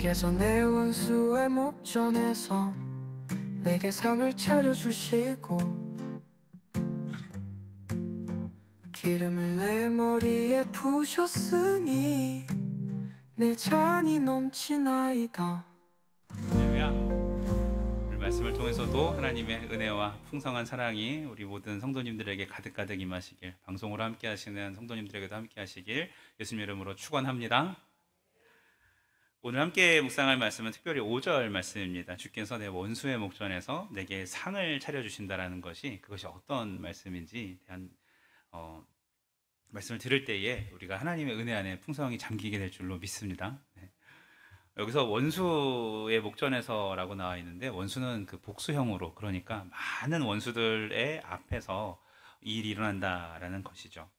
주께서 내 원수의 목전에서 내게 상을 차려주시고 기름을 내 머리에 부으셨으니 내 잔이 넘치나이다. 할렐루야. 오늘 말씀을 통해서도 하나님의 은혜와 풍성한 사랑이 우리 모든 성도님들에게 가득가득 임하시길, 방송으로 함께 하시는 성도님들에게도 함께 하시길 예수님 이름으로 축원합니다. 오늘 함께 묵상할 말씀은 특별히 5절 말씀입니다. 주께서 내 원수의 목전에서 내게 상을 차려주신다라는 것이, 그것이 어떤 말씀인지 대한 말씀을 들을 때에 우리가 하나님의 은혜 안에 풍성히 잠기게 될 줄로 믿습니다. 네. 여기서 원수의 목전에서라고 나와 있는데, 원수는 그 복수형으로, 그러니까 많은 원수들의 앞에서 이 일이 일어난다라는 것이죠.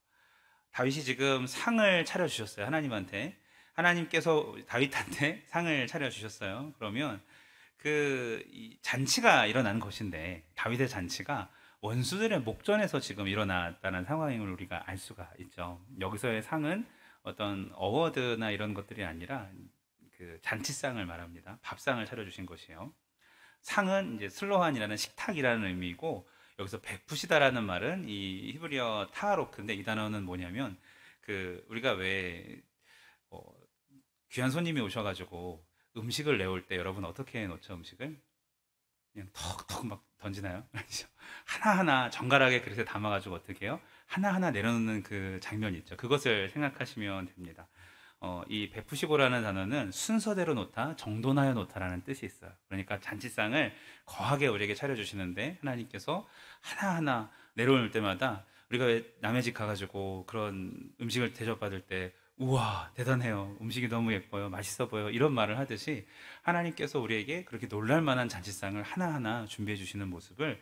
다윗이 지금 상을 차려주셨어요. 하나님한테. 하나님께서 다윗한테 상을 차려주셨어요. 그러면 이 잔치가 일어나는 것인데, 다윗의 잔치가 원수들의 목전에서 지금 일어났다는 상황임을 우리가 알 수가 있죠. 여기서의 상은 어떤 어워드나 이런 것들이 아니라 그 잔치상을 말합니다. 밥상을 차려주신 것이에요. 상은 이제 슬로한이라는 식탁이라는 의미이고, 여기서 베푸시다라는 말은 이 히브리어 타하로크인데, 이 단어는 뭐냐면 우리가 왜 귀한 손님이 오셔가지고 음식을 내올 때 여러분 어떻게 놓죠? 음식을 그냥 턱턱 막 던지나요? 하나하나 정갈하게 그릇에 담아가지고 어떻게 해요? 하나하나 내려놓는 그 장면이 있죠. 그것을 생각하시면 됩니다. 이 베푸시고라는 단어는 순서대로 놓다, 정돈하여 놓다라는 뜻이 있어요. 그러니까 잔치상을 거하게 우리에게 차려주시는데, 하나님께서 하나하나 내려올 때마다 우리가 왜 남의 집 가가지고 그런 음식을 대접받을 때 우와 대단해요, 음식이 너무 예뻐요, 맛있어 보여, 이런 말을 하듯이 하나님께서 우리에게 그렇게 놀랄만한 잔치상을 하나하나 준비해 주시는 모습을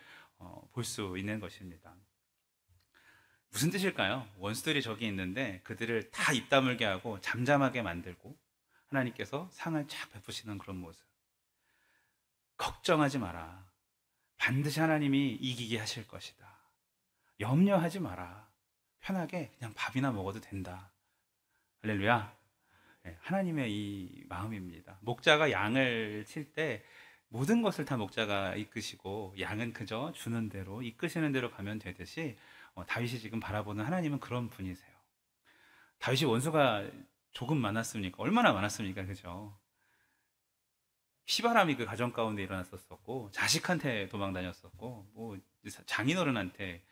볼 수 있는 것입니다. 무슨 뜻일까요? 원수들이 저기 있는데 그들을 다 입 다물게 하고 잠잠하게 만들고 하나님께서 상을 쫙 베푸시는 그런 모습. 걱정하지 마라, 반드시 하나님이 이기게 하실 것이다. 염려하지 마라, 편하게 그냥 밥이나 먹어도 된다. 할렐루야. 네, 하나님의 이 마음입니다. 목자가 양을 칠 때 모든 것을 다 목자가 이끄시고 양은 그저 주는 대로, 이끄시는 대로 가면 되듯이 다윗이 지금 바라보는 하나님은 그런 분이세요. 다윗이 원수가 조금 많았습니까? 얼마나 많았습니까? 그죠? 피바람이 그 가정 가운데 일어났었고, 자식한테 도망 다녔었고, 뭐 장인어른한테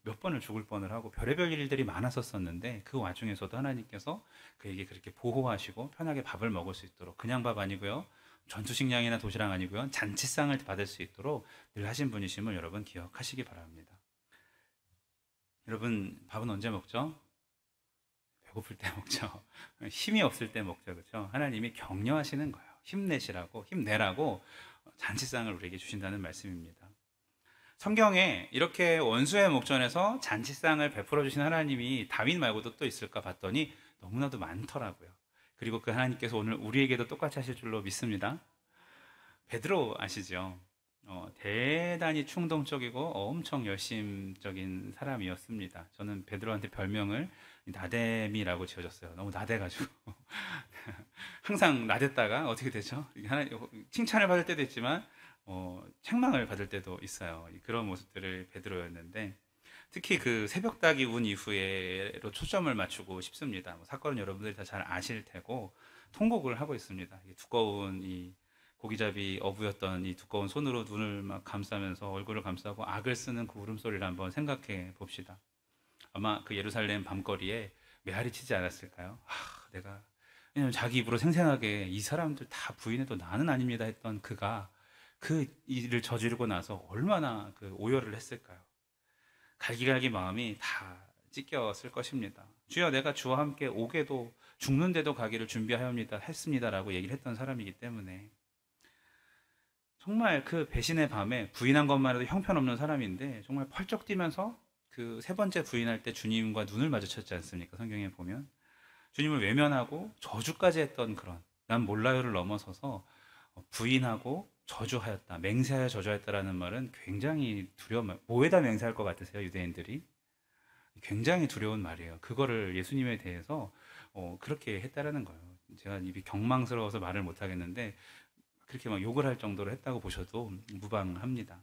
몇 번을 죽을 뻔을 하고, 별의별 일들이 많았었는데, 그 와중에서도 하나님께서 그에게 그렇게 보호하시고 편하게 밥을 먹을 수 있도록, 그냥 밥 아니고요, 전투식량이나 도시락 아니고요, 잔치상을 받을 수 있도록 늘 하신 분이심을 여러분 기억하시기 바랍니다. 여러분, 밥은 언제 먹죠? 배고플 때 먹죠. 힘이 없을 때 먹죠. 그렇죠? 하나님이 격려하시는 거예요. 힘내시라고, 힘내라고 잔치상을 우리에게 주신다는 말씀입니다. 성경에 이렇게 원수의 목전에서 잔치상을 베풀어 주신 하나님이 다윗 말고도 또 있을까 봤더니 너무나도 많더라고요. 그리고 그 하나님께서 오늘 우리에게도 똑같이 하실 줄로 믿습니다. 베드로 아시죠? 대단히 충동적이고 엄청 열심적인 사람이었습니다. 저는 베드로한테 별명을 나댐이라고 지어줬어요. 너무 나대가지고 항상 나댔다가 어떻게 되죠? 칭찬을 받을 때도 있지만 책망을 받을 때도 있어요. 그런 모습들을 베드로였는데, 특히 그 새벽닭이 운 이후에로 초점을 맞추고 싶습니다. 사건은 여러분들이 다 잘 아실 테고 통곡을 하고 있습니다. 두꺼운 이 고기잡이 어부였던 이 두꺼운 손으로 눈을 막 감싸면서 얼굴을 감싸고 악을 쓰는 그 울음소리를 한번 생각해 봅시다. 아마 그 예루살렘 밤거리에 메아리 치지 않았을까요? 내가, 왜냐면 자기 입으로 생생하게 이 사람들 다 부인해도 나는 아닙니다 했던 그가 그 일을 저지르고 나서 얼마나 그 오열을 했을까요? 갈기갈기 마음이 다 찢겼을 것입니다. 주여, 내가 주와 함께 오게도 죽는데도 가기를 준비하옵니다 했습니다라고 얘기를 했던 사람이기 때문에, 정말 그 배신의 밤에 부인한 것만 해도 형편없는 사람인데 정말 펄쩍 뛰면서 그 세 번째 부인할 때 주님과 눈을 마주쳤지 않습니까? 성경에 보면 주님을 외면하고 저주까지 했던 그런, 난 몰라요를 넘어서서 부인하고 저주하였다, 맹세하여 저주하였다라는 말은 굉장히 두려운 말. 뭐에다 맹세할 것 같으세요, 유대인들이? 굉장히 두려운 말이에요. 그거를 예수님에 대해서 그렇게 했다라는 거예요. 제가 입이 경망스러워서 말을 못 하겠는데 그렇게 막 욕을 할 정도로 했다고 보셔도 무방합니다.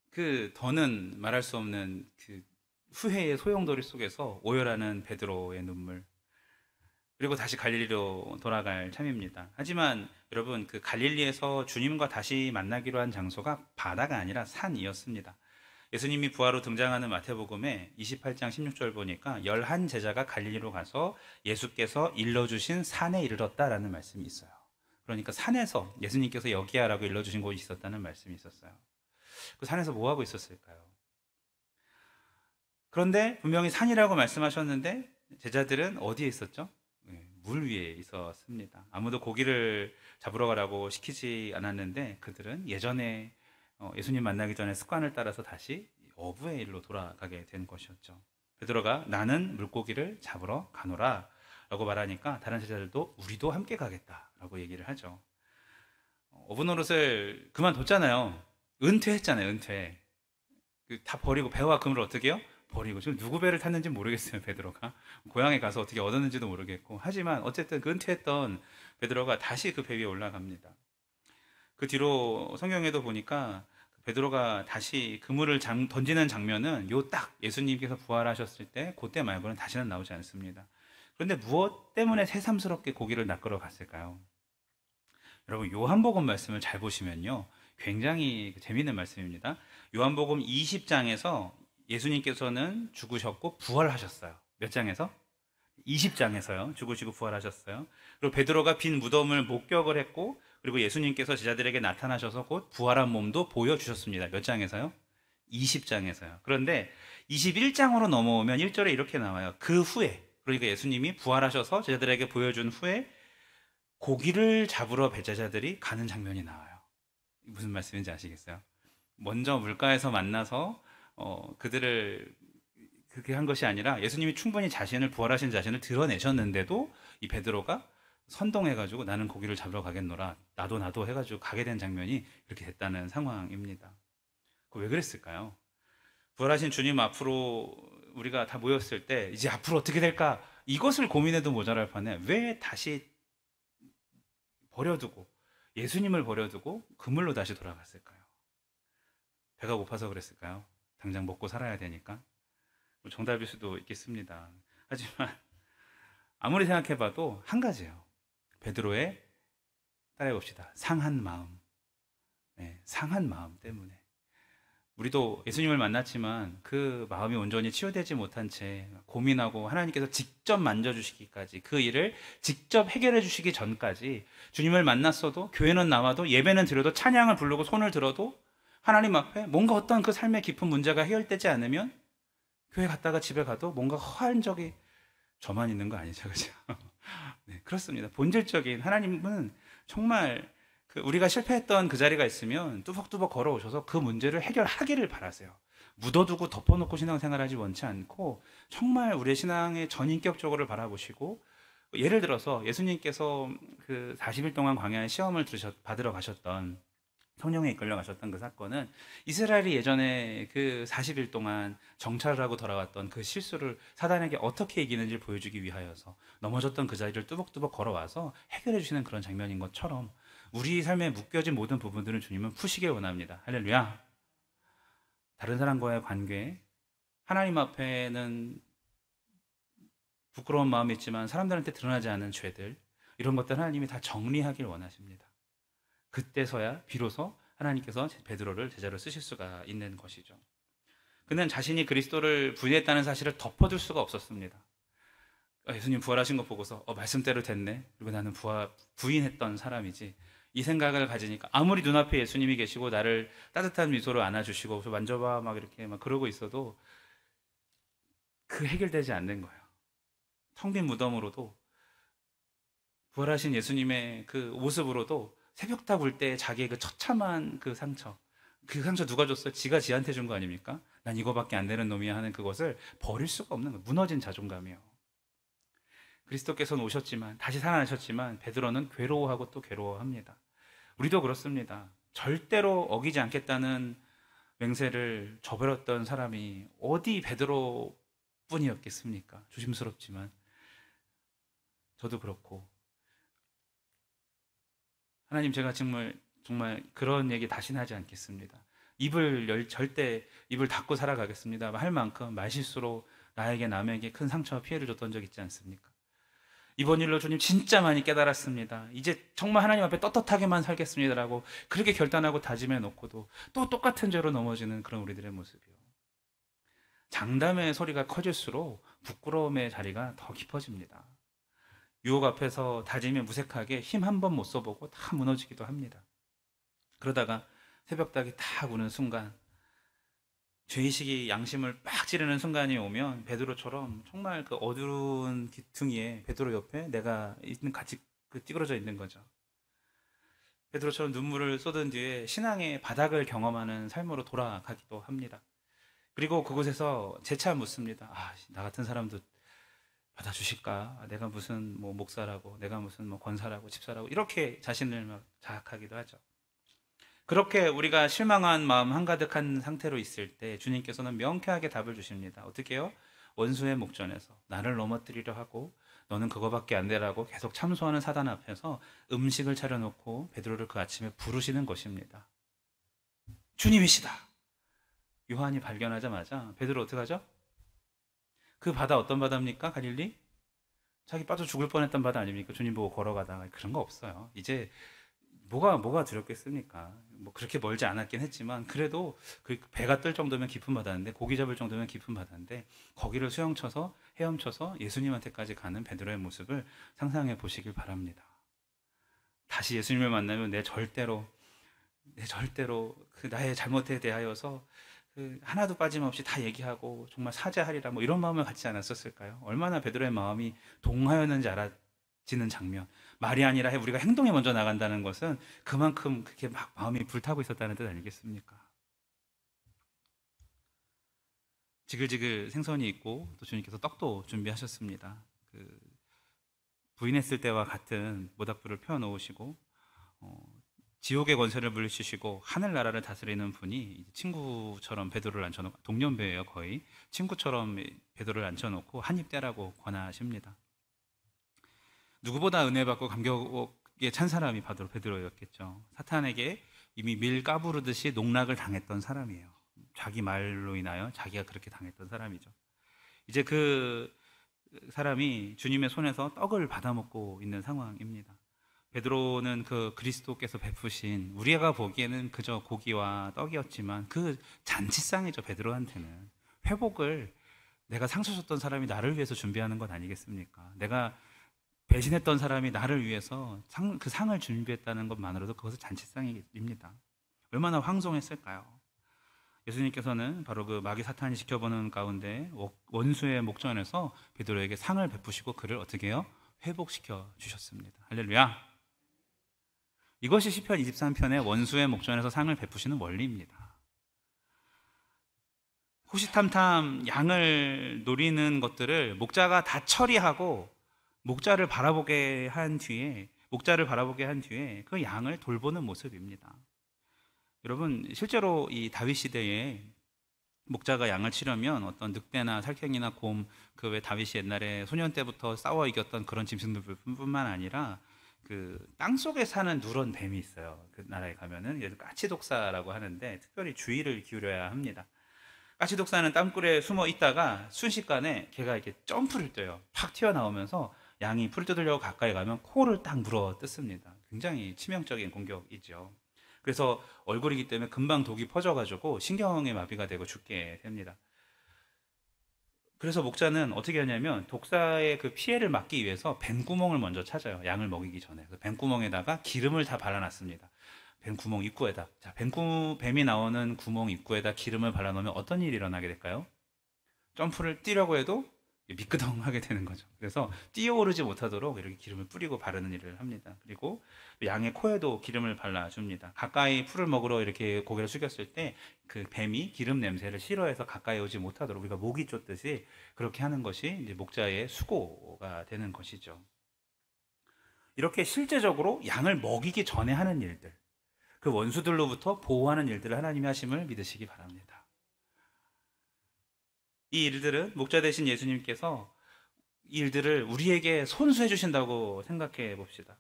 그 더는 말할 수 없는 그 후회의 소용돌이 속에서 오열하는 베드로의 눈물, 그리고 다시 갈릴리로 돌아갈 참입니다. 하지만 여러분, 그 갈릴리에서 주님과 다시 만나기로 한 장소가 바다가 아니라 산이었습니다. 예수님이 부활로 등장하는 마태복음에 28장 16절 보니까 11제자가 갈릴리로 가서 예수께서 일러주신 산에 이르렀다라는 말씀이 있어요. 그러니까 산에서 예수님께서 여기야라고 일러주신 곳이 있었다는 말씀이 있었어요. 그 산에서 뭐 하고 있었을까요? 그런데 분명히 산이라고 말씀하셨는데 제자들은 어디에 있었죠? 물 위에 있었습니다. 아무도 고기를 잡으러 가라고 시키지 않았는데 그들은 예전에 예수님 만나기 전에 습관을 따라서 다시 어부의 일로 돌아가게 된 것이었죠. 베드로가 나는 물고기를 잡으러 가노라 라고 말하니까 다른 제자들도 우리도 함께 가겠다라고 얘기를 하죠. 어부 노릇을 그만뒀잖아요. 은퇴했잖아요. 은퇴. 다 버리고 배와 금을 어떻게 해요? 버리고. 지금 누구 배를 탔는지 모르겠어요. 베드로가 고향에 가서 어떻게 얻었는지도 모르겠고, 하지만 어쨌든 그 은퇴했던 베드로가 다시 그 배 위에 올라갑니다. 그 뒤로 성경에도 보니까 베드로가 다시 그물을 던지는 장면은 요 딱 예수님께서 부활하셨을 때 그때 말고는 다시는 나오지 않습니다. 그런데 무엇 때문에 새삼스럽게 고기를 낚으러 갔을까요? 여러분, 요한복음 말씀을 잘 보시면요 굉장히 재미있는 말씀입니다. 요한복음 20장에서 예수님께서는 죽으셨고 부활하셨어요. 몇 장에서? 20장에서요. 죽으시고 부활하셨어요. 그리고 베드로가 빈 무덤을 목격을 했고, 그리고 예수님께서 제자들에게 나타나셔서 곧 부활한 몸도 보여주셨습니다. 몇 장에서요? 20장에서요. 그런데 21장으로 넘어오면 1절에 이렇게 나와요. 그 후에, 그러니까 예수님이 부활하셔서 제자들에게 보여준 후에 고기를 잡으러 제자들이 가는 장면이 나와요. 무슨 말씀인지 아시겠어요? 먼저 물가에서 만나서 그들을 그렇게 한 것이 아니라 예수님이 충분히 부활하신 자신을 드러내셨는데도 이 베드로가 선동해가지고 나는 고기를 잡으러 가겠노라, 나도 해가지고 가게 된 장면이 그렇게 됐다는 상황입니다. 왜 그랬을까요? 부활하신 주님 앞으로 우리가 다 모였을 때 이제 앞으로 어떻게 될까, 이것을 고민해도 모자랄 판에 왜 다시 버려두고, 예수님을 버려두고 그물로 다시 돌아갔을까요? 배가 고파서 그랬을까요? 당장 먹고 살아야 되니까? 정답일 수도 있겠습니다. 하지만 아무리 생각해봐도 한 가지예요. 베드로의, 따라해봅시다, 상한 마음. 상한 마음 때문에. 우리도 예수님을 만났지만 그 마음이 온전히 치유되지 못한 채 고민하고 하나님께서 직접 만져주시기까지, 그 일을 직접 해결해 주시기 전까지 주님을 만났어도, 교회는 나와도, 예배는 드려도, 찬양을 부르고 손을 들어도 하나님 앞에 뭔가 어떤 그 삶의 깊은 문제가 해결되지 않으면 교회 갔다가 집에 가도 뭔가 허한 적이 저만 있는 거 아니죠, 그죠? 네, 그렇습니다. 본질적인 하나님은 정말 우리가 실패했던 그 자리가 있으면 뚜벅뚜벅 걸어오셔서 그 문제를 해결하기를 바라세요. 묻어두고 덮어놓고 신앙생활하지 원치 않고 정말 우리의 신앙의 전인격적으로 바라보시고, 예를 들어서 예수님께서 그 40일 동안 광야의 시험을 받으러 가셨던, 성령에 이끌려 가셨던 그 사건은 이스라엘이 예전에 그 40일 동안 정찰을 하고 돌아왔던 그 실수를 사단에게 어떻게 이기는지를 보여주기 위하여서 넘어졌던 그 자리를 뚜벅뚜벅 걸어와서 해결해 주시는 그런 장면인 것처럼, 우리 삶에 묶여진 모든 부분들은 주님은 푸시길 원합니다. 할렐루야. 다른 사람과의 관계, 하나님 앞에는 부끄러운 마음이 있지만 사람들한테 드러나지 않은 죄들, 이런 것들 하나님이 다 정리하길 원하십니다. 그때서야 비로소 하나님께서 베드로를 제자로 쓰실 수가 있는 것이죠. 그는 자신이 그리스도를 부인했다는 사실을 덮어둘 수가 없었습니다. 예수님 부활하신 거 보고서 말씀대로 됐네, 그리고 나는 부인했던 사람이지, 이 생각을 가지니까 아무리 눈앞에 예수님이 계시고 나를 따뜻한 미소로 안아주시고 만져봐 막 이렇게 막 그러고 있어도 그 해결되지 않는 거예요. 텅 빈 무덤으로도, 부활하신 예수님의 그 모습으로도 새벽다 굴 때 자기의 그 처참한 그 상처 누가 줬어요? 지가 지한테 준 거 아닙니까? 난 이거밖에 안 되는 놈이야 하는 그것을 버릴 수가 없는 거예요. 무너진 자존감이요. 그리스도께서는 오셨지만, 다시 살아나셨지만 베드로는 괴로워하고 또 괴로워합니다. 우리도 그렇습니다. 절대로 어기지 않겠다는 맹세를 저버렸던 사람이 어디 베드로뿐이었겠습니까? 조심스럽지만 저도 그렇고. 하나님, 제가 정말 그런 얘기 다시는 하지 않겠습니다. 절대 입을 닫고 살아가겠습니다 할 만큼 말실수로 나에게 남에게 큰 상처와 피해를 줬던 적 있지 않습니까? 이번 일로 주님 진짜 많이 깨달았습니다. 이제 정말 하나님 앞에 떳떳하게만 살겠습니다라고 그렇게 결단하고 다짐해 놓고도 또 똑같은 죄로 넘어지는 그런 우리들의 모습이요. 장담의 소리가 커질수록 부끄러움의 자리가 더 깊어집니다. 유혹 앞에서 다짐이 무색하게 힘 한 번 못 써보고 다 무너지기도 합니다. 그러다가 새벽닭이 탁 우는 순간, 죄의식이 양심을 빡 찌르는 순간이 오면 베드로처럼 정말 그 어두운 기퉁이에 베드로 옆에 내가 같이 찌그러져 있는 거죠. 베드로처럼 눈물을 쏟은 뒤에 신앙의 바닥을 경험하는 삶으로 돌아가기도 합니다. 그리고 그곳에서 재차 묻습니다. 나 같은 사람도 받아주실까? 내가 무슨 목사라고, 내가 무슨 권사라고, 집사라고 이렇게 자신을 막 자학하기도 하죠. 그렇게 우리가 실망한 마음 한가득한 상태로 있을 때 주님께서는 명쾌하게 답을 주십니다. 어떻게 해요? 원수의 목전에서 나를 넘어뜨리려 하고 너는 그거밖에 안 되라고 계속 참소하는 사단 앞에서 음식을 차려놓고 베드로를 그 아침에 부르시는 것입니다. 주님이시다. 요한이 발견하자마자 베드로 어떻게 하죠? 그 바다 어떤 바다입니까? 갈릴리? 자기 빠져 죽을 뻔했던 바다 아닙니까? 주님 보고 걸어가다가. 그런 거 없어요. 이제 뭐가 두렵겠습니까? 그렇게 멀지 않았긴 했지만 그래도 그 배가 뜰 정도면 깊은 바다인데, 고기 잡을 정도면 깊은 바다인데 거기를 수영쳐서 헤엄쳐서 예수님한테까지 가는 베드로의 모습을 상상해 보시길 바랍니다. 다시 예수님을 만나면 내 절대로 그 나의 잘못에 대하여서 하나도 빠짐없이 다 얘기하고 정말 사죄하리라 이런 마음을 갖지 않았었을까요? 얼마나 베드로의 마음이 동하였는지 알아지는 장면. 말이 아니라 우리가 행동에 먼저 나간다는 것은 그만큼 그렇게 막 마음이 불타고 있었다는 뜻 아니겠습니까? 지글지글 생선이 있고 또 주님께서 떡도 준비하셨습니다. 부인했을 때와 같은 모닥불을 펴놓으시고 지옥의 권세를 물리치시고 하늘나라를 다스리는 분이 친구처럼 베드로를 앉혀놓고, 동년배예요 거의, 친구처럼 베드로를 앉혀놓고 한 입 떼라고 권하십니다. 누구보다 은혜 받고 감격에 찬 사람이 바로 베드로였겠죠. 사탄에게 이미 밀 까부르듯이 농락을 당했던 사람이에요. 자기 말로 인하여 자기가 그렇게 당했던 사람이죠. 이제 그 사람이 주님의 손에서 떡을 받아먹고 있는 상황입니다. 베드로는 그 그리스도께서 베푸신, 우리가 보기에는 그저 고기와 떡이었지만 그 잔치상이죠. 베드로한테는 회복을, 내가 상처 줬던 사람이 나를 위해서 준비하는 것 아니겠습니까? 내가 배신했던 사람이 나를 위해서 그 상을 준비했다는 것만으로도 그것은 잔치상입니다. 얼마나 황송했을까요? 예수님께서는 바로 그 마귀 사탄이 지켜보는 가운데 원수의 목전에서 베드로에게 상을 베푸시고 그를 어떻게 해요? 회복시켜 주셨습니다. 할렐루야. 이것이 시편 23편의 원수의 목전에서 상을 베푸시는 원리입니다. 호시탐탐 양을 노리는 것들을 목자가 다 처리하고 목자를 바라보게 한 뒤에 그 양을 돌보는 모습입니다. 여러분, 실제로 이 다윗 시대에 목자가 양을 치려면 어떤 늑대나 살쾡이나 곰, 그 왜 다윗이 옛날에 소년 때부터 싸워 이겼던 그런 짐승들뿐만 아니라 그 땅속에 사는 누런 뱀이 있어요. 그 나라에 가면은 얘를 까치독사라고 하는데 특별히 주의를 기울여야 합니다. 까치독사는 땅굴에 숨어 있다가 순식간에 걔가 이렇게 점프를 뛰어요. 팍 튀어나오면서 양이 풀을 뜯으려고 가까이 가면 코를 딱 물어 뜯습니다. 굉장히 치명적인 공격이죠. 그래서 얼굴이기 때문에 금방 독이 퍼져가지고 신경에 마비가 되고 죽게 됩니다. 그래서 목자는 어떻게 하냐면 독사의 그 피해를 막기 위해서 뱀구멍을 먼저 찾아요. 양을 먹이기 전에. 뱀구멍에다가 기름을 다 발라놨습니다. 뱀구멍 입구에다. 자, 뱀이 나오는 구멍 입구에다 기름을 발라놓으면 어떤 일이 일어나게 될까요? 점프를 뛰려고 해도 미끄덩하게 되는 거죠. 그래서 뛰어오르지 못하도록 이렇게 기름을 뿌리고 바르는 일을 합니다. 그리고 양의 코에도 기름을 발라줍니다. 가까이 풀을 먹으러 이렇게 고개를 숙였을 때 그 뱀이 기름 냄새를 싫어해서 가까이 오지 못하도록 우리가 모기 쫓듯이 그렇게 하는 것이 이제 목자의 수고가 되는 것이죠. 이렇게 실제적으로 양을 먹이기 전에 하는 일들, 그 원수들로부터 보호하는 일들을 하나님이 하심을 믿으시기 바랍니다. 이 일들은 목자 되신 예수님께서 일들을 우리에게 손수해 주신다고 생각해 봅시다.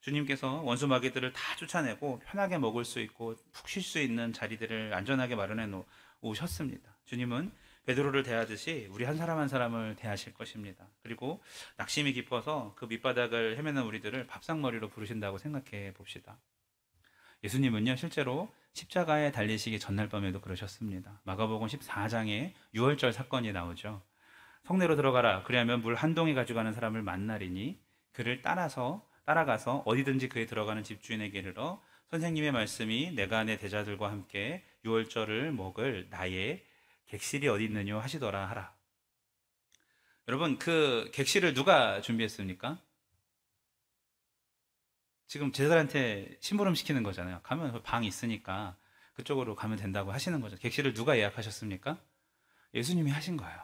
주님께서 원수 마귀들을 다 쫓아내고 편하게 먹을 수 있고 푹 쉴 수 있는 자리들을 안전하게 마련해 놓으셨습니다. 주님은 베드로를 대하듯이 우리 한 사람 한 사람을 대하실 것입니다. 그리고 낙심이 깊어서 그 밑바닥을 헤매는 우리들을 밥상머리로 부르신다고 생각해 봅시다. 예수님은요, 실제로 십자가에 달리시기 전날 밤에도 그러셨습니다. 마가복음 14장에 유월절 사건이 나오죠. 성내로 들어가라. 그리하면 물 한 동이 가져가는 사람을 만나리니 그를 따라가서 어디든지 그에 들어가는 집주인에게 이르러 선생님의 말씀이 내가 내 대자들과 함께 유월절을 먹을 나의 객실이 어디 있느냐 하시더라 하라. 여러분, 그 객실을 누가 준비했습니까? 지금 제자들한테 심부름 시키는 거잖아요. 가면 방이 있으니까 그쪽으로 가면 된다고 하시는 거죠. 객실을 누가 예약하셨습니까? 예수님이 하신 거예요.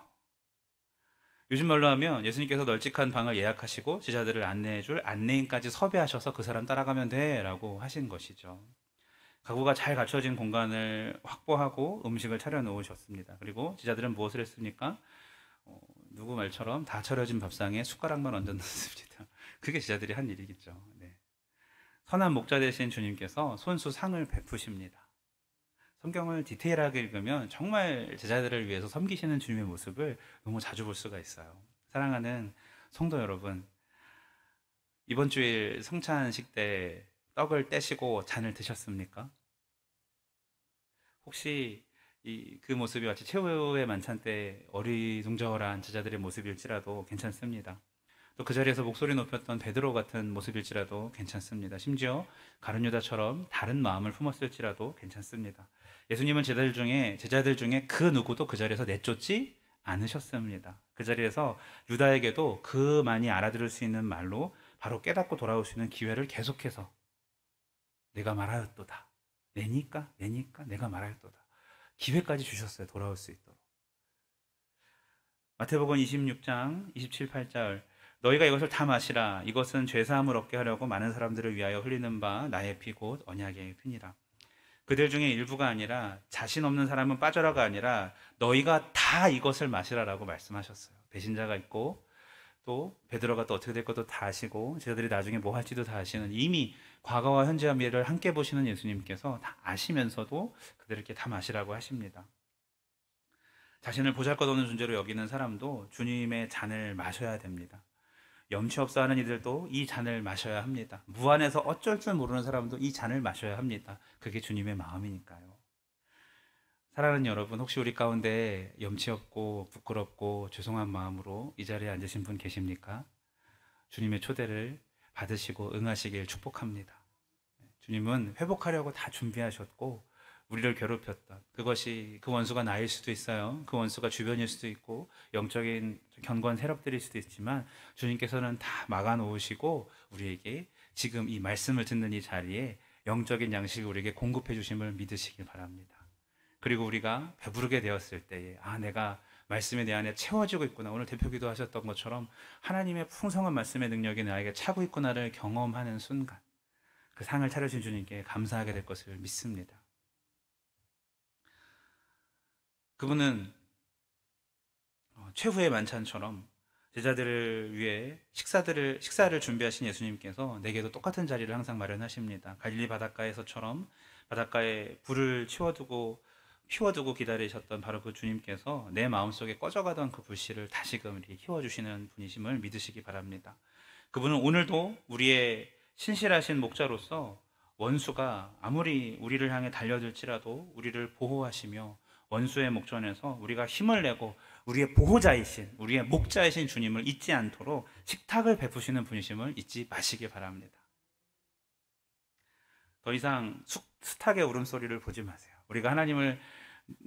요즘 말로 하면 예수님께서 널찍한 방을 예약하시고 제자들을 안내해줄 안내인까지 섭외하셔서 그 사람 따라가면 돼 라고 하신 것이죠. 가구가 잘 갖춰진 공간을 확보하고 음식을 차려 놓으셨습니다. 그리고 제자들은 무엇을 했습니까? 누구 말처럼 다 차려진 밥상에 숟가락만 얹어 놓습니다. 그게 제자들이 한 일이겠죠. 네. 선한 목자 되신 주님께서 손수 상을 베푸십니다. 성경을 디테일하게 읽으면 정말 제자들을 위해서 섬기시는 주님의 모습을 너무 자주 볼 수가 있어요. 사랑하는 성도 여러분, 이번 주일 성찬식 때 떡을 떼시고 잔을 드셨습니까? 혹시 그 모습이 마치 최후의 만찬 때 어리둥절한 제자들의 모습일지라도 괜찮습니다. 또 그 자리에서 목소리 높였던 베드로 같은 모습일지라도 괜찮습니다. 심지어 가룟 유다처럼 다른 마음을 품었을지라도 괜찮습니다. 예수님은 제자들 중에 그 누구도 그 자리에서 내쫓지 않으셨습니다. 그 자리에서 유다에게도 그 많이 알아들을 수 있는 말로 바로 깨닫고 돌아올 수 있는 기회를 계속해서 내가 말하였도다. 내니까 내가 말하였도다. 기회까지 주셨어요. 돌아올 수 있도록. 마태복음 26장 27, 8절 너희가 이것을 다 마시라. 이것은 죄사함을 얻게 하려고 많은 사람들을 위하여 흘리는 바 나의 피 곧 언약의 피니라. 그들 중에 일부가 아니라 자신 없는 사람은 빠져라가 아니라 너희가 다 이것을 마시라라고 말씀하셨어요. 배신자가 있고 또 베드로가 또 어떻게 될 것도 다 아시고 제자들이 나중에 뭐 할지도 다 아시는 이미 과거와 현재와 미래를 함께 보시는 예수님께서 다 아시면서도 그들에게 다 마시라고 하십니다. 자신을 보잘것없는 존재로 여기는 사람도 주님의 잔을 마셔야 됩니다. 염치 없어 하는 이들도 이 잔을 마셔야 합니다. 무안해서 어쩔 줄 모르는 사람도 이 잔을 마셔야 합니다. 그게 주님의 마음이니까요. 사랑하는 여러분, 혹시 우리 가운데 염치 없고 부끄럽고 죄송한 마음으로 이 자리에 앉으신 분 계십니까? 주님의 초대를 받으시고 응하시길 축복합니다. 주님은 회복하려고 다 준비하셨고 우리를 괴롭혔던 그것이 그 원수가 나일 수도 있어요. 그 원수가 주변일 수도 있고 영적인 견고한 세력들일 수도 있지만 주님께서는 다 막아놓으시고 우리에게 지금 이 말씀을 듣는 이 자리에 영적인 양식을 우리에게 공급해 주심을 믿으시길 바랍니다. 그리고 우리가 배부르게 되었을 때에 내가 말씀이 내 안에 채워지고 있구나. 오늘 대표기도 하셨던 것처럼 하나님의 풍성한 말씀의 능력이 나에게 차고 있구나를 경험하는 순간 그 상을 차려주신 주님께 감사하게 될 것을 믿습니다. 그분은 최후의 만찬처럼 제자들을 위해 식사를 준비하신 예수님께서 내게도 똑같은 자리를 항상 마련하십니다. 갈릴리 바닷가에서처럼 바닷가에 불을 피워두고 기다리셨던 바로 그 주님께서 내 마음속에 꺼져가던 그 불씨를 다시금 이렇게 키워주시는 분이심을 믿으시기 바랍니다. 그분은 오늘도 우리의 신실하신 목자로서 원수가 아무리 우리를 향해 달려들지라도 우리를 보호하시며 원수의 목전에서 우리가 힘을 내고 우리의 보호자이신 우리의 목자이신 주님을 잊지 않도록 식탁을 베푸시는 분이심을 잊지 마시기 바랍니다. 더 이상 숱하게 울음소리를 보지 마세요. 우리가 하나님을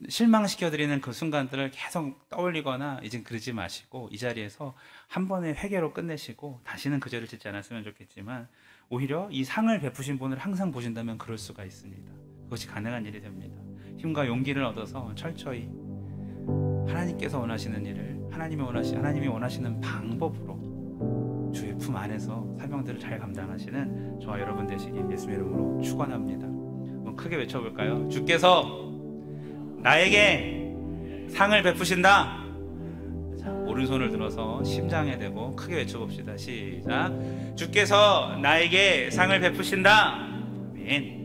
실망시켜드리는 그 순간들을 계속 떠올리거나 이젠 그러지 마시고 이 자리에서 한 번의 회개로 끝내시고 다시는 그 죄를 짓지 않았으면 좋겠지만 오히려 이 상을 베푸신 분을 항상 보신다면 그럴 수가 있습니다. 그것이 가능한 일이 됩니다. 힘과 용기를 얻어서 철저히 하나님께서 원하시는 일을 하나님이 원하시는 방법으로 주의 품 안에서 사명들을 잘 감당하시는 저와 여러분 되시길 예수의 이름으로 축원합니다. 한번 크게 외쳐볼까요? 주께서 나에게 상을 베푸신다. 자, 오른손을 들어서 심장에 대고 크게 외쳐봅시다. 시작. 주께서 나에게 상을 베푸신다. 아멘.